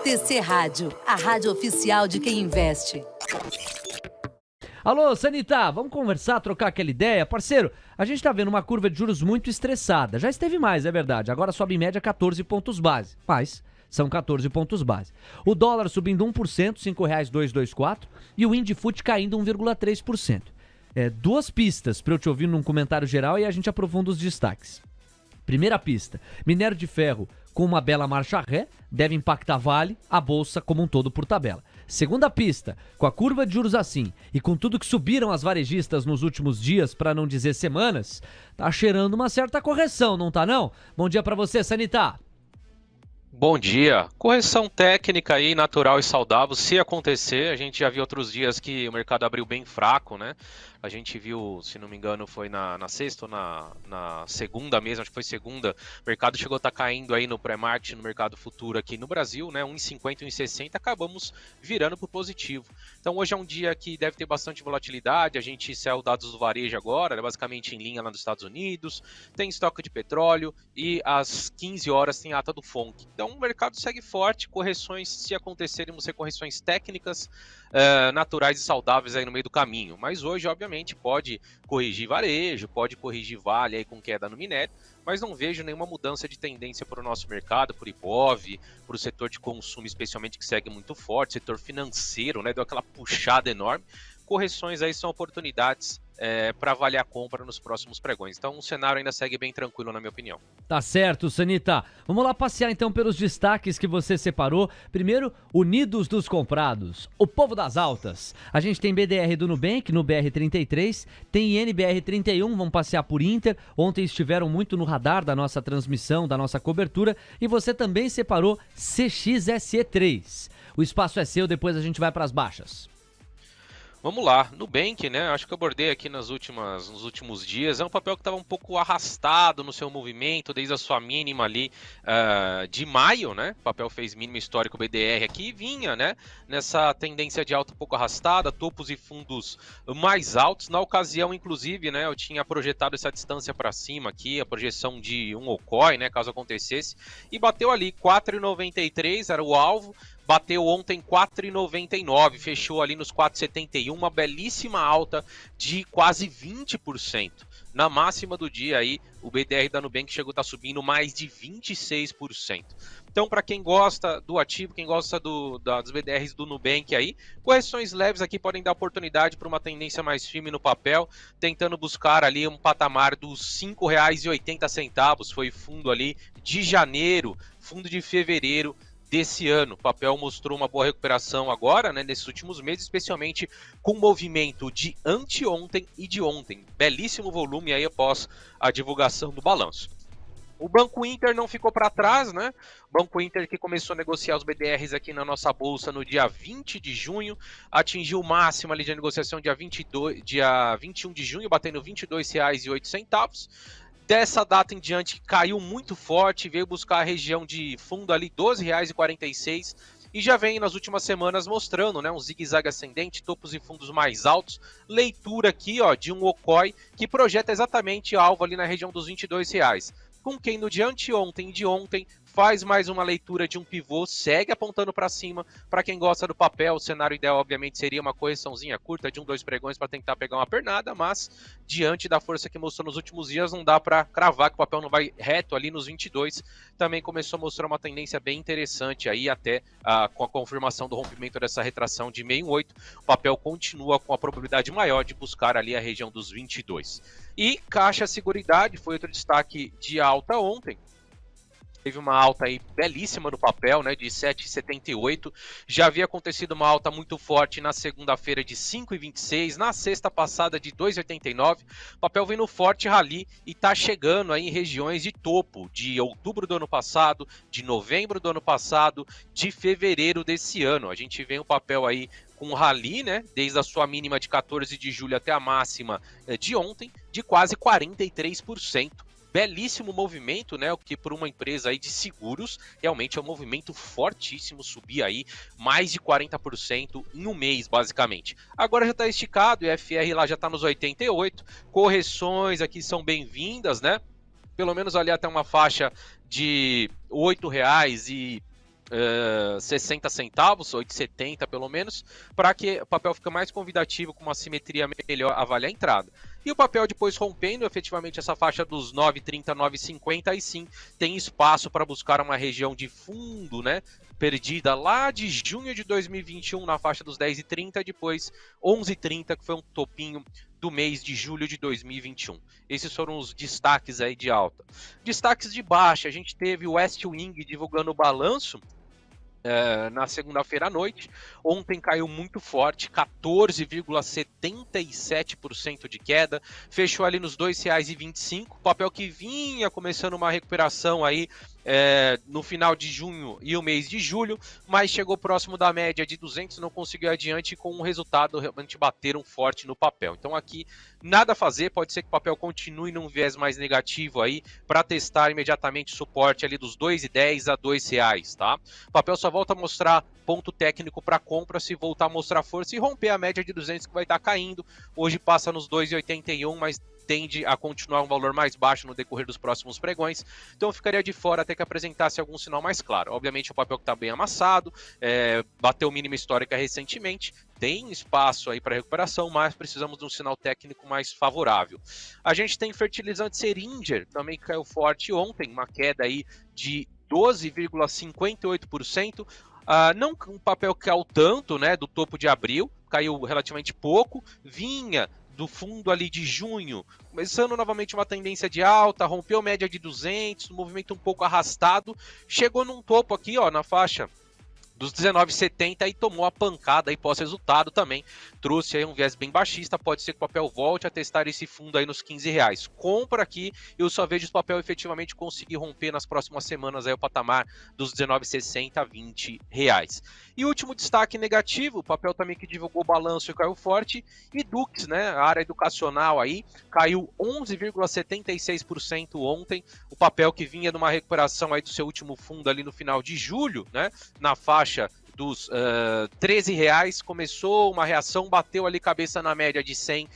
TC Rádio, a rádio oficial de quem investe. Alô, Sanita, vamos conversar, trocar aquela ideia? Parceiro, a gente tá vendo uma curva de juros muito estressada. Já esteve mais, é verdade. Agora sobe em média 14 pontos base. Mas são 14 pontos base. O dólar subindo 1%, R$ 5,224. E o Indifut caindo 1,3%. Duas pistas para eu te ouvir num comentário geral e a gente aprofunda os destaques. Primeira pista, minério de ferro com uma bela marcha ré, deve impactar Vale, a bolsa como um todo por tabela. Segunda pista, com a curva de juros assim e com tudo que subiram as varejistas nos últimos dias, para não dizer semanas, tá cheirando uma certa correção, não tá não? Bom dia para você, Sanita. Bom dia. Correção técnica aí, natural e saudável, se acontecer. A gente já viu outros dias que o mercado abriu bem fraco, né? A gente viu, se não me engano, foi na sexta ou na segunda mesmo, acho que foi segunda. O mercado chegou a estar caindo aí no pré-market, no mercado futuro aqui no Brasil, né? 1,50, 1,60, acabamos virando para o positivo. Então hoje é um dia que deve ter bastante volatilidade. A gente saiu dados do varejo agora, né? Basicamente em linha lá nos Estados Unidos. Tem estoque de petróleo e às 15 horas tem ata do FONC. Então o mercado segue forte, correções, se acontecerem, vão ser correções técnicas, naturais e saudáveis aí no meio do caminho. Mas hoje, obviamente, pode corrigir varejo, pode corrigir Vale aí com queda no minério, mas não vejo nenhuma mudança de tendência para o nosso mercado, por Ibov, para o setor de consumo especialmente que segue muito forte, setor financeiro, né, deu aquela puxada enorme. Correções aí são oportunidades para avaliar a compra nos próximos pregões. Então o cenário ainda segue bem tranquilo, na minha opinião. Tá certo, Sanita. Vamos lá passear então pelos destaques que você separou. Primeiro, Unidos dos Comprados, o povo das altas. A gente tem BDR do Nubank no BR33, tem INBR31, vamos passear por Inter. Ontem estiveram muito no radar da nossa transmissão, da nossa cobertura. E você também separou CXSE3. O espaço é seu, depois a gente vai para as baixas. Vamos lá, Nubank, né? Acho que eu abordei aqui nos últimos dias. É um papel que estava um pouco arrastado no seu movimento, desde a sua mínima ali de maio, né? O papel fez mínimo histórico BDR aqui e vinha, né? Nessa tendência de alta um pouco arrastada, topos e fundos mais altos. Na ocasião, inclusive, né? Eu tinha projetado essa distância para cima aqui, a projeção de um OCOI, né? Caso acontecesse, e bateu ali 4,93, era o alvo. Bateu ontem 4,99, fechou ali nos 4,71, uma belíssima alta de quase 20%. Na máxima do dia aí, o BDR da Nubank chegou a estar subindo mais de 26%. Então, para quem gosta do ativo, quem gosta dos BDRs do Nubank aí, correções leves aqui podem dar oportunidade para uma tendência mais firme no papel, tentando buscar ali um patamar dos R$ 5,80, foi fundo ali de janeiro, fundo de fevereiro desse ano. O papel mostrou uma boa recuperação agora, né, nesses últimos meses, especialmente com o movimento de anteontem e de ontem. Belíssimo volume aí após a divulgação do balanço. O Banco Inter não ficou para trás, né? O Banco Inter que começou a negociar os BDRs aqui na nossa bolsa no dia 20 de junho, atingiu o máximo ali de negociação dia 21 de junho, batendo R$ 22,08. Dessa data em diante caiu muito forte, veio buscar a região de fundo ali R$ 12,46 e já vem nas últimas semanas mostrando, né, um zigue-zague ascendente, topos e fundos mais altos, leitura aqui, ó, de um OCOI que projeta exatamente alvo ali na região dos R$ 22. Com quem no dia anteontem e de ontem faz mais uma leitura de um pivô, segue apontando para cima. Para quem gosta do papel, o cenário ideal obviamente seria uma correçãozinha curta de 1-2 pregões para tentar pegar uma pernada, mas diante da força que mostrou nos últimos dias, não dá para cravar que o papel não vai reto ali nos 22. Também começou a mostrar uma tendência bem interessante aí até com a confirmação do rompimento dessa retração de 6,8. O papel continua com a probabilidade maior de buscar ali a região dos 22. E Caixa Seguridade foi outro destaque de alta ontem. Teve uma alta aí belíssima no papel, né, de 7,78. Já havia acontecido uma alta muito forte na segunda-feira de 5,26, na sexta passada de 2,89. O papel vem no forte rally e está chegando aí em regiões de topo de outubro do ano passado, de novembro do ano passado, de fevereiro desse ano. A gente vê o papel aí com um rally, né, desde a sua mínima de 14 de julho até a máxima de ontem, de quase 43%. Belíssimo movimento, né? O que por uma empresa aí de seguros realmente é um movimento fortíssimo, subir aí mais de 40% em um mês, basicamente. Agora já está esticado, o FR lá já está nos 88, correções aqui são bem-vindas, né? Pelo menos ali até uma faixa de R$ 8,00 60 centavos, 8,70 pelo menos, para que o papel fique mais convidativo, com uma simetria melhor, avaliar a entrada. E o papel depois rompendo efetivamente essa faixa dos 9,30, 9,50, aí sim tem espaço para buscar uma região de fundo, né? Perdida lá de junho de 2021 na faixa dos 10,30, depois 11,30, que foi um topinho do mês de julho de 2021. Esses foram os destaques aí de alta. Destaques de baixa, a gente teve o West Wing divulgando o balanço na segunda-feira à noite. Ontem caiu muito forte, 14,77% de queda, fechou ali nos R$ 2,25, papel que vinha começando uma recuperação aí no final de junho e o mês de julho, mas chegou próximo da média de 200, não conseguiu adiante, com um resultado realmente bateram forte no papel. Então aqui nada a fazer, pode ser que o papel continue num viés mais negativo aí, para testar imediatamente suporte ali dos R$ 2,10 a R$ 2,00, tá? O papel só volta a mostrar ponto técnico para compra se voltar a mostrar força e romper a média de 200, que vai estar caindo. Hoje passa nos 2,81, mas tende a continuar um valor mais baixo no decorrer dos próximos pregões, então eu ficaria de fora até que apresentasse algum sinal mais claro. Obviamente o papel que está bem amassado, bateu mínima histórica recentemente, tem espaço aí para recuperação, mas precisamos de um sinal técnico mais favorável. A gente tem fertilizante Seringer, também caiu forte ontem, uma queda aí de 12,58%, não um papel que caiu tanto, né, do topo de abril, caiu relativamente pouco, vinha do fundo ali de junho, começando novamente uma tendência de alta, rompeu média de 200, um movimento um pouco arrastado, chegou num topo aqui, ó, na faixa dos 19,70 e tomou a pancada aí pós-resultado também, trouxe aí um viés bem baixista, pode ser que o papel volte a testar esse fundo aí nos R$ 15. Compra aqui, eu só vejo o papel efetivamente conseguir romper nas próximas semanas aí o patamar dos 19,60 a R$ 20. E último destaque negativo, o papel também que divulgou o balanço e caiu forte, e Dux, né, a área educacional aí, caiu 11,76% ontem, o papel que vinha numa recuperação aí do seu último fundo ali no final de julho, né, na faixa dos R$13, começou uma reação, bateu ali cabeça na média de 100,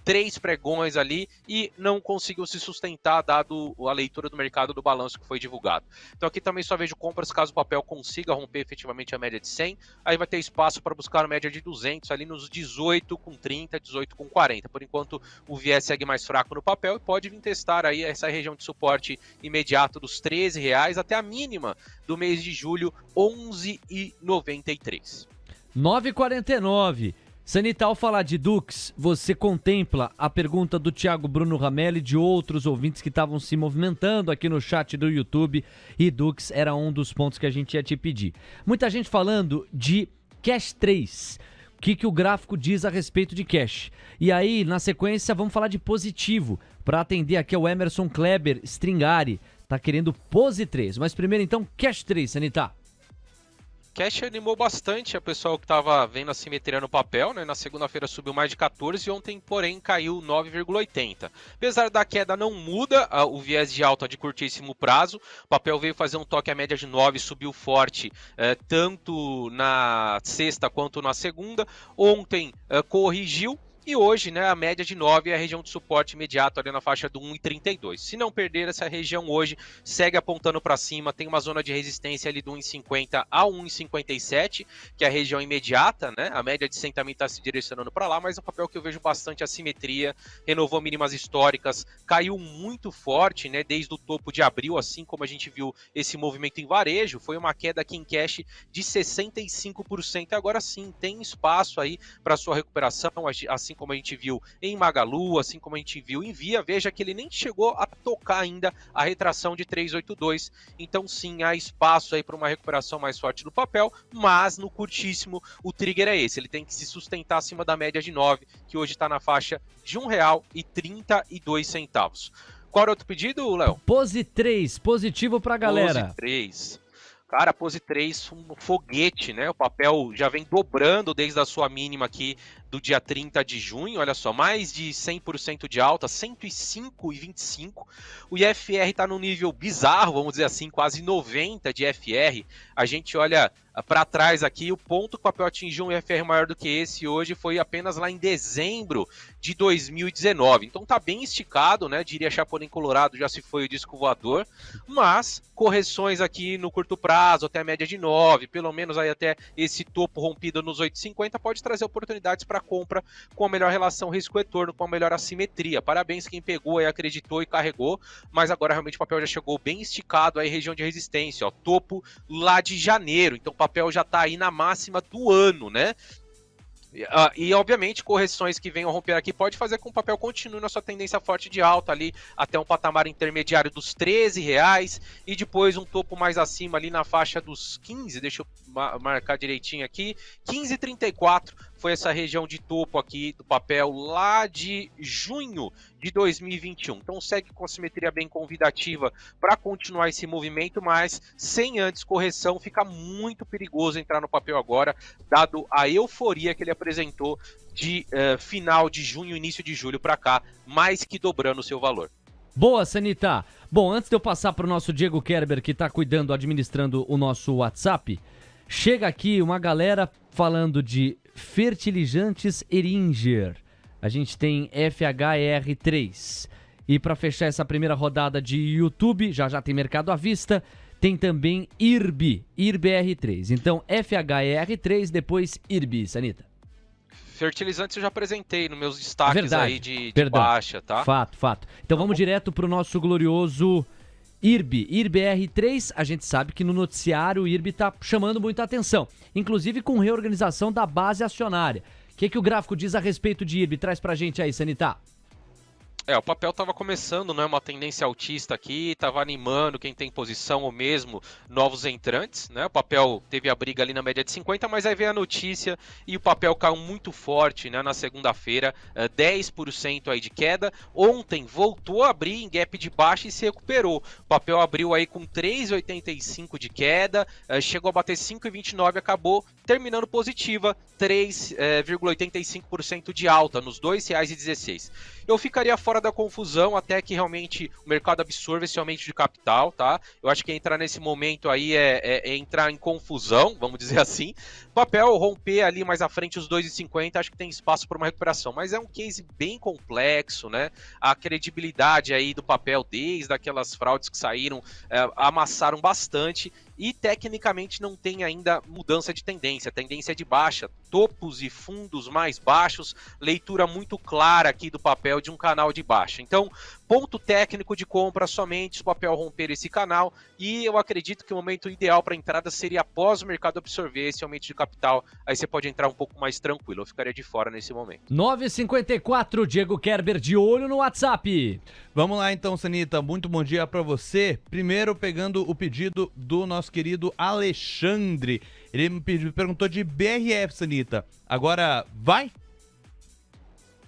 3 pregões ali, e não conseguiu se sustentar, dado a leitura do mercado do balanço que foi divulgado. Então aqui também só vejo compras caso o papel consiga romper efetivamente a média de 100, aí vai ter espaço para buscar a média de 200, ali nos 18,30, 18,40. Por enquanto o viés segue mais fraco no papel e pode vir testar aí essa região de suporte imediato dos R$13 até a mínima do mês de julho, 11,93. 9,49. Sanital falar de Dux, você contempla a pergunta do Thiago Bruno Ramelli e de outros ouvintes que estavam se movimentando aqui no chat do YouTube, e Dux era um dos pontos que a gente ia te pedir. Muita gente falando de Cash 3. O que o gráfico diz a respeito de Cash? E aí, na sequência, vamos falar de positivo, para atender aqui ao Emerson Kleber Stringari. Tá querendo Pose 3, mas primeiro então Cash 3, Sanitar. Cash animou bastante a pessoa que estava vendo a simetria no papel, né? Na segunda-feira subiu mais de 14 e ontem, porém, caiu 9,80. Apesar da queda, não muda o viés de alta de curtíssimo prazo. O papel veio fazer um toque à média de 9, subiu forte tanto na sexta quanto na segunda. Ontem corrigiu. E hoje, né, a média de 9 é a região de suporte imediato ali na faixa do 1,32. Se não perder essa região hoje, segue apontando para cima, tem uma zona de resistência ali do 1,50 a 1,57, que é a região imediata, né? A média de 100 também está se direcionando para lá, mas é um papel que eu vejo bastante assimetria, renovou mínimas históricas, caiu muito forte, né, desde o topo de abril, assim como a gente viu esse movimento em varejo, foi uma queda aqui em cash de 65%. Agora sim, tem espaço aí para sua recuperação, assim como a gente viu em Magalu, assim como a gente viu em Via. Veja que ele nem chegou a tocar ainda a retração de 382, então sim, há espaço aí para uma recuperação mais forte do papel, mas no curtíssimo o trigger é esse, ele tem que se sustentar acima da média de 9, que hoje está na faixa de R$1,32. Qual era o outro pedido, Léo? Pose 3, positivo pra galera. Pose 3. Cara, Pose 3, um foguete, né? O papel já vem dobrando desde a sua mínima aqui do dia 30 de junho. Olha só, mais de 100% de alta, 105,25. O IFR está num nível bizarro, vamos dizer assim, quase 90 de FR. A gente olha para trás aqui, o ponto que o papel atingiu um IFR maior do que esse hoje foi apenas lá em dezembro de 2019. Então tá bem esticado, né? Diria Chapolin Colorado, já se foi o disco voador, mas correções aqui no curto prazo, até a média de 9, pelo menos aí até esse topo rompido nos 8,50 pode trazer oportunidades para compra com a melhor relação risco-retorno, com a melhor assimetria. Parabéns quem pegou aí, acreditou e carregou, mas agora realmente o papel já chegou bem esticado aí, região de resistência, ó, topo lá de janeiro, então o papel já tá aí na máxima do ano, né? E obviamente correções que venham romper aqui pode fazer com que o papel continue na sua tendência forte de alta ali até um patamar intermediário dos R$13 e depois um topo mais acima ali na faixa dos 15, deixa eu marcar direitinho aqui, 15,34 foi essa região de topo aqui do papel lá de junho de 2021. Então segue com a simetria bem convidativa para continuar esse movimento, mas sem antes correção fica muito perigoso entrar no papel agora, dado a euforia que ele apresentou de final de junho, início de julho para cá, mais que dobrando o seu valor. Boa, Sanita. Bom, antes de eu passar para o nosso Diego Kerber, que está cuidando, administrando o nosso WhatsApp, chega aqui uma galera falando de fertilizantes Eringer. A gente tem FHR3. E para fechar essa primeira rodada de YouTube, já tem mercado à vista, tem também IRB-R3. Então, FHR3, depois IRB, Sanita. Fertilizantes eu já apresentei nos meus destaques aí de baixa, tá? Fato. Então vamos direto pro nosso glorioso IRB-R3, a gente sabe que no noticiário o IRB tá chamando muita atenção, inclusive com reorganização da base acionária. O que o gráfico diz a respeito de IRB? Traz pra gente aí, Sanita. O papel estava começando, né, uma tendência altista aqui, estava animando quem tem posição ou mesmo novos entrantes, né? O papel teve a briga ali na média de 50, mas aí veio a notícia e o papel caiu muito forte, né, na segunda-feira, 10% aí de queda. Ontem voltou a abrir em gap de baixa e se recuperou. O papel abriu aí com 3,85 de queda, chegou a bater 5,29 e acabou terminando positiva, 3,85% de alta nos R$ 2,16. Eu ficaria fora da confusão até que realmente o mercado absorva esse aumento de capital, tá? Eu acho que entrar nesse momento aí é entrar em confusão, vamos dizer assim. Papel romper ali mais à frente os 2,50, acho que tem espaço para uma recuperação, mas é um case bem complexo, né? A credibilidade aí do papel, desde aquelas fraudes que saíram, amassaram bastante. E tecnicamente não tem ainda mudança de tendência, tendência de baixa, topos e fundos mais baixos, leitura muito clara aqui do papel de um canal de baixa. Então, ponto técnico de compra somente se o papel romper esse canal, e eu acredito que o momento ideal para entrada seria após o mercado absorver esse aumento de capital, aí você pode entrar um pouco mais tranquilo, eu ficaria de fora nesse momento. 9h54, Diego Kerber de olho no WhatsApp. Vamos lá então, Sanita, muito bom dia para você. Primeiro pegando o pedido do nosso querido Alexandre, ele me perguntou de BRF, Sanita, agora vai?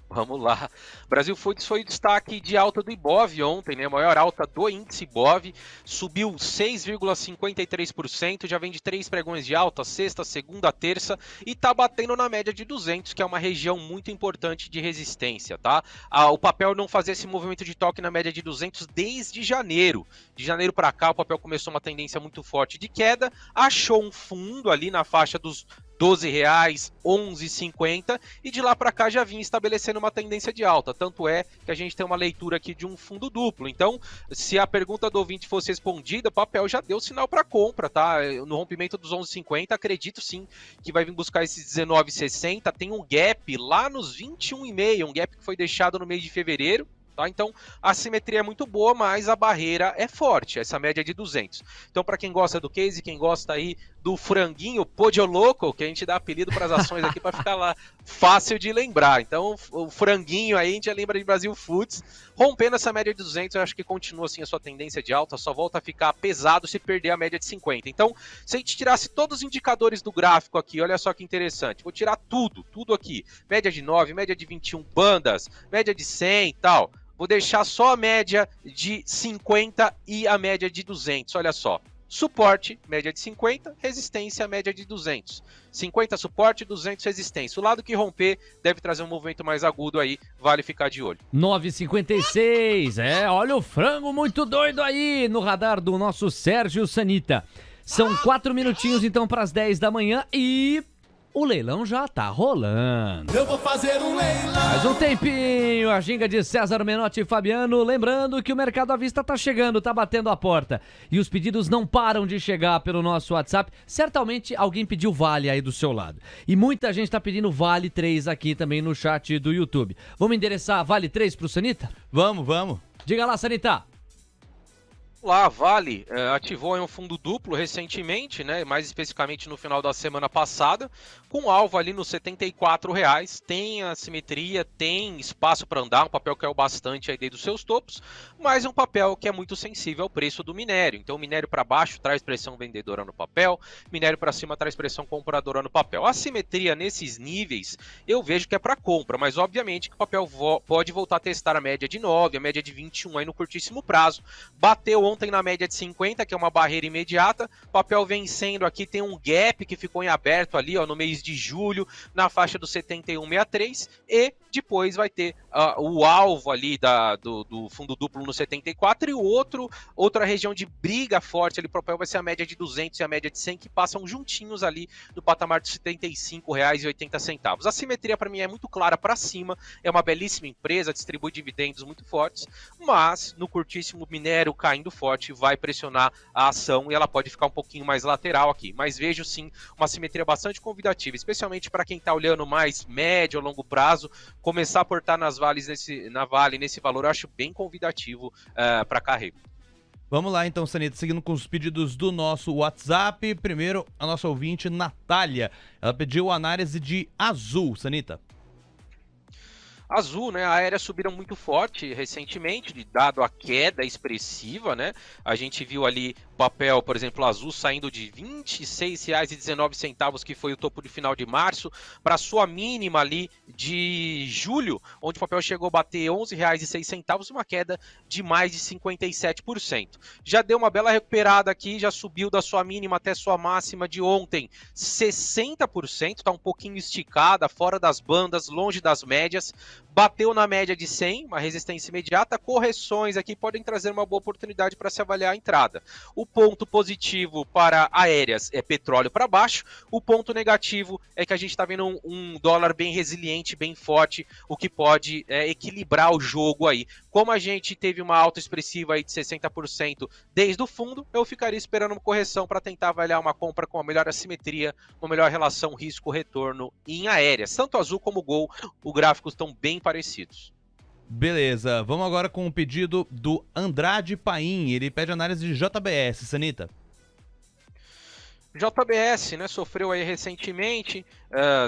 Vamos lá. Brasil Foods foi o destaque de alta do Ibov ontem, né? A maior alta do índice Ibov, subiu 6,53%, já vem de 3 pregões de alta, sexta, segunda, terça, e tá batendo na média de 200, que é uma região muito importante de resistência, tá? O papel não fazia esse movimento de toque na média de 200 desde janeiro. De janeiro para cá, o papel começou uma tendência muito forte de queda, achou um fundo ali na faixa dos R$12, 11,50, e de lá para cá já vinha estabelecendo uma tendência de alta, tanto é que a gente tem uma leitura aqui de um fundo duplo. Então, se a pergunta do ouvinte fosse respondida, o papel já deu sinal para compra, tá? No rompimento dos 11,50, acredito sim que vai vir buscar esses 19,60, tem um gap lá nos 21,5, um gap que foi deixado no mês de fevereiro. Tá? Então, a simetria é muito boa, mas a barreira é forte, essa média é de 200. Então, para quem gosta do case, quem gosta aí do franguinho Podioloco, que a gente dá apelido para as ações aqui para ficar lá fácil de lembrar. Então, o franguinho aí, a gente já lembra de Brasil Foods. Rompendo essa média de 200, eu acho que continua assim a sua tendência de alta, só volta a ficar pesado se perder a média de 50. Então, se a gente tirasse todos os indicadores do gráfico aqui, olha só que interessante. Vou tirar tudo aqui. Média de 9, média de 21, bandas, média de 100 e tal. Vou deixar só a média de 50 e a média de 200, olha só. Suporte, média de 50, resistência, média de 200. 50 suporte, 200 resistência. O lado que romper deve trazer um movimento mais agudo aí, vale ficar de olho. 9h56, olha o frango muito doido aí no radar do nosso Sérgio Sanita. São 4 minutinhos então para as 10 da manhã e o leilão já tá rolando. Eu vou fazer um leilão. Mais um tempinho, a ginga de César Menotti e Fabiano, lembrando que o Mercado à Vista tá chegando, tá batendo a porta. E os pedidos não param de chegar pelo nosso WhatsApp. Certamente alguém pediu Vale aí do seu lado. E muita gente tá pedindo Vale 3 aqui também no chat do YouTube. Vamos endereçar Vale 3 pro Sanita? Vamos. Diga lá, Sanita. Lá, Vale ativou aí um fundo duplo recentemente, né? Mais especificamente no final da semana passada, com alvo ali nos R$ 74,00. Tem assimetria, tem espaço para andar, um papel que caiu bastante aí desde os seus topos, mas um papel que é muito sensível ao preço do minério. Então, o minério para baixo traz pressão vendedora no papel, minério para cima traz pressão compradora no papel. A assimetria nesses níveis eu vejo que é para compra, mas obviamente que o papel pode voltar a testar a média de 9, a média de 21 aí no curtíssimo prazo. Bateu ontem na média de 50, que é uma barreira imediata, papel vencendo aqui, tem um gap que ficou em aberto ali, ó, no mês de julho, na faixa do 71,63, e depois vai ter o alvo ali do fundo duplo no 74 e outra região de briga forte ali, papel vai ser a média de 200 e a média de 100, que passam juntinhos ali no patamar de R$ 75,80. A simetria para mim é muito clara para cima, é uma belíssima empresa, distribui dividendos muito fortes, mas no curtíssimo minério caindo forte vai pressionar a ação e ela pode ficar um pouquinho mais lateral aqui, mas vejo sim uma simetria bastante convidativa, especialmente para quem está olhando mais médio ou longo prazo, começar a aportar na Vale nesse valor eu acho bem convidativo para carrego. Vamos lá então, Sanita, seguindo com os pedidos do nosso WhatsApp. Primeiro, a nossa ouvinte, Natália. Ela pediu análise de Azul, Sanita. Azul, né? A aérea subiram muito forte recentemente, dado a queda expressiva, né? A gente viu ali o papel, por exemplo, Azul saindo de R$ 26,19, que foi o topo de final de março, para sua mínima ali de julho, onde o papel chegou a bater R$ 11,06, uma queda de mais de 57%. Já deu uma bela recuperada aqui, já subiu da sua mínima até sua máxima de ontem 60%, está um pouquinho esticada, fora das bandas, longe das médias. Bateu na média de 100, uma resistência imediata. Correções aqui podem trazer uma boa oportunidade para se avaliar a entrada. O ponto positivo para aéreas é petróleo para baixo. O ponto negativo é que a gente está vendo um dólar bem resiliente, bem forte, o que pode equilibrar o jogo aí. Como a gente teve uma alta expressiva aí de 60% desde o fundo, eu ficaria esperando uma correção para tentar avaliar uma compra com uma melhor assimetria, uma melhor relação risco-retorno em aéreas. Tanto Azul como Gol, os gráficos estão bem parecidos. Beleza, vamos agora com o pedido do Andrade Paim. Ele pede análise de JBS, Sanita. JBS, né, sofreu aí recentemente,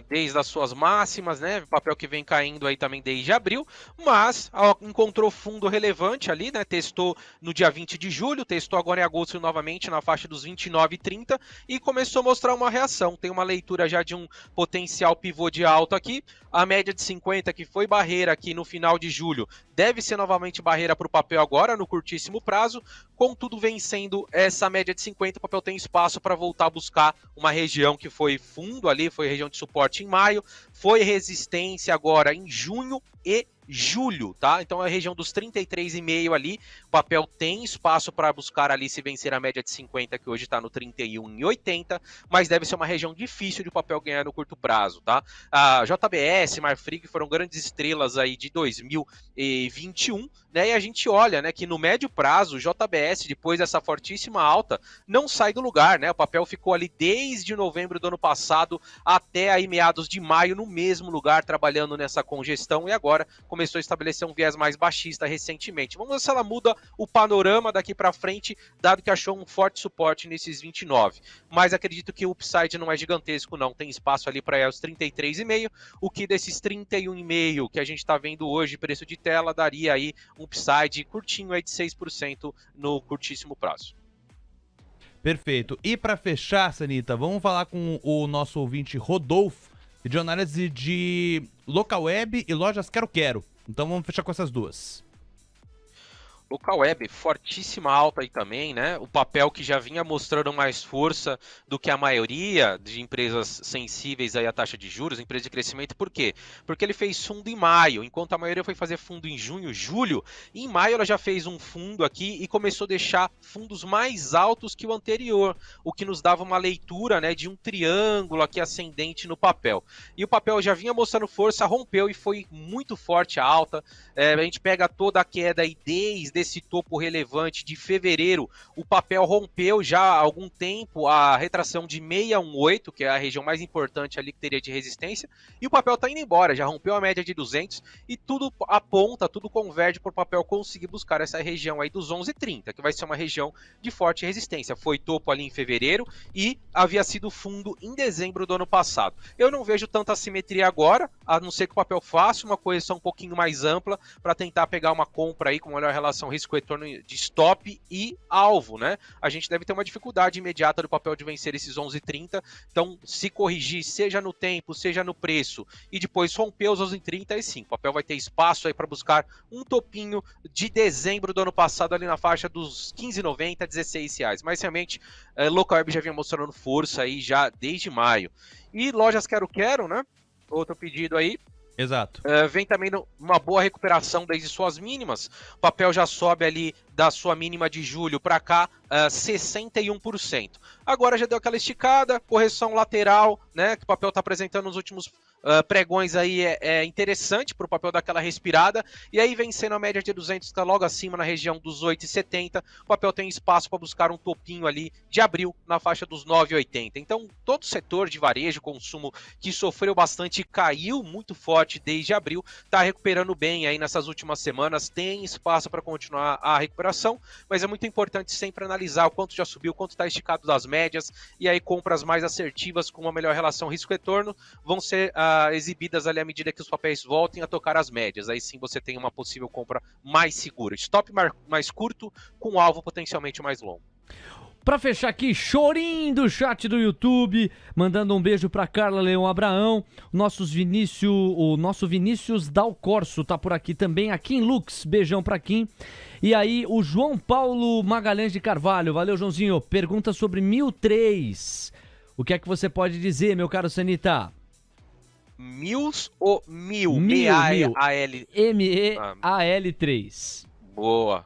desde as suas máximas, né, papel que vem caindo aí também desde abril, mas encontrou fundo relevante ali, né, testou no dia 20 de julho, testou agora em agosto novamente na faixa dos 29,30 e começou a mostrar uma reação, tem uma leitura já de um potencial pivô de alta aqui, a média de 50 que foi barreira aqui no final de julho, deve ser novamente barreira para o papel agora no curtíssimo prazo, contudo vencendo essa média de 50, o papel tem espaço para voltar a buscar uma região que foi fundo ali, foi região de suporte em maio, foi resistência agora em junho e julho, tá? Então é a região dos 33,5 ali, o papel tem espaço para buscar ali se vencer a média de 50, que hoje está no 31,80, mas deve ser uma região difícil de o papel ganhar no curto prazo, tá? A JBS, Marfrig foram grandes estrelas aí de 2021, né? E a gente olha, né, que no médio prazo, o JBS, depois dessa fortíssima alta, não sai do lugar, né? O papel ficou ali desde novembro do ano passado até aí meados de maio no mesmo lugar, trabalhando nessa congestão e agora começou a estabelecer um viés mais baixista recentemente. Vamos ver se ela muda o panorama daqui para frente, dado que achou um forte suporte nesses 29. Mas acredito que o upside não é gigantesco, não. Tem espaço ali para ir aos 33,5, o que desses 31,5 que a gente está vendo hoje, preço de tela, daria aí um upside curtinho aí de 6% no curtíssimo prazo. Perfeito. E para fechar, Sanita, vamos falar com o nosso ouvinte Rodolfo, de análise de local web e lojas Quero Quero. Então vamos fechar com essas duas. Local Web, fortíssima alta aí também, né? O papel que já vinha mostrando mais força do que a maioria de empresas sensíveis aí à taxa de juros, empresas de crescimento. Por quê? Porque ele fez fundo em maio, enquanto a maioria foi fazer fundo em junho, julho. Em maio ela já fez um fundo aqui e começou a deixar fundos mais altos que o anterior, o que nos dava uma leitura, né, de um triângulo aqui ascendente no papel. E o papel já vinha mostrando força, rompeu e foi muito forte a alta. A gente pega toda a queda aí desde esse topo relevante de fevereiro, o papel rompeu já há algum tempo a retração de 618, que é a região mais importante ali que teria de resistência, e o papel está indo embora, já rompeu a média de 200 e tudo aponta, tudo converge para o papel conseguir buscar essa região aí dos 11,30, que vai ser uma região de forte resistência. Foi topo ali em fevereiro e havia sido fundo em dezembro do ano passado. Eu não vejo tanta assimetria agora, a não ser que o papel faça uma correção um pouquinho mais ampla para tentar pegar uma compra aí com melhor relação risco-retorno de stop e alvo, né? A gente deve ter uma dificuldade imediata do papel de vencer esses 11,30, então se corrigir, seja no tempo, seja no preço, e depois romper os 11,30, aí sim, o papel vai ter espaço aí para buscar um topinho de dezembro do ano passado ali na faixa dos 15,90, 16 reais, mas realmente Local Web já vinha mostrando força aí já desde maio. E lojas Quero-Quero, né? Outro pedido aí. Exato. Vem também uma boa recuperação desde suas mínimas. O papel já sobe ali da sua mínima de julho para cá, 61%. Agora já deu aquela esticada, correção lateral, né? Que o papel está apresentando nos últimos pregões aí é interessante para o papel dar aquela respirada, e aí vencendo a média de 200, está logo acima na região dos 8,70, o papel tem espaço para buscar um topinho ali de abril na faixa dos 9,80. Então todo o setor de varejo, consumo, que sofreu bastante e caiu muito forte desde abril, está recuperando bem aí nessas últimas semanas, tem espaço para continuar a recuperação, mas é muito importante sempre analisar o quanto já subiu, o quanto está esticado das médias, e aí compras mais assertivas com uma melhor relação risco-retorno vão ser exibidas ali à medida que os papéis voltem a tocar as médias. Aí sim você tem uma possível compra mais segura. Stop mais curto com alvo potencialmente mais longo. Pra fechar aqui, chorinho do chat do YouTube, mandando um beijo pra Carla Leão Abraão, o nosso Vinícius Dal Corso tá por aqui também, a Kim Lux, beijão pra Kim. E aí o João Paulo Magalhães de Carvalho, valeu Joãozinho, pergunta sobre 1003. O que é que você pode dizer, meu caro Sanita? Mils ou mil? M-E-A-L. M-E-A-L. 3. Boa.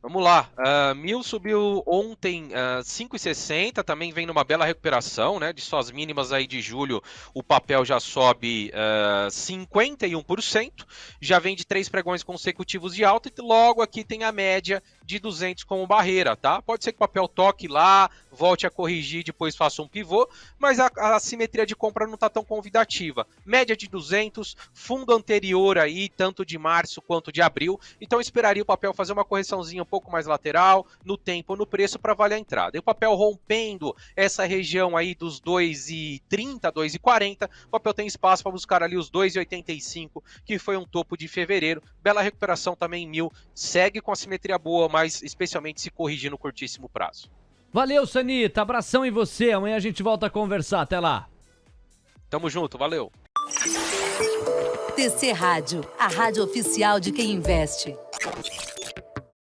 Vamos lá, Mil subiu ontem 5,60, também vem numa bela recuperação, né? De suas mínimas aí de julho, o papel já sobe 51%, já vem de 3 pregões consecutivos de alta e logo aqui tem a média de 200 como barreira, tá? Pode ser que o papel toque lá, volte a corrigir, depois faça um pivô, mas a simetria de compra não está tão convidativa. Média de 200, fundo anterior aí, tanto de março quanto de abril, então eu esperaria o papel fazer uma correçãozinha um pouco mais lateral, no tempo ou no preço, para valer a entrada. E o papel rompendo essa região aí dos 2,30, 2,40, o papel tem espaço para buscar ali os 2,85, que foi um topo de fevereiro. Bela recuperação também em Mil, segue com a simetria boa, mas especialmente se corrigir no curtíssimo prazo. Valeu, Sanita, abração em você, amanhã a gente volta a conversar, até lá. Tamo junto, valeu. TC Rádio, a rádio oficial de quem investe.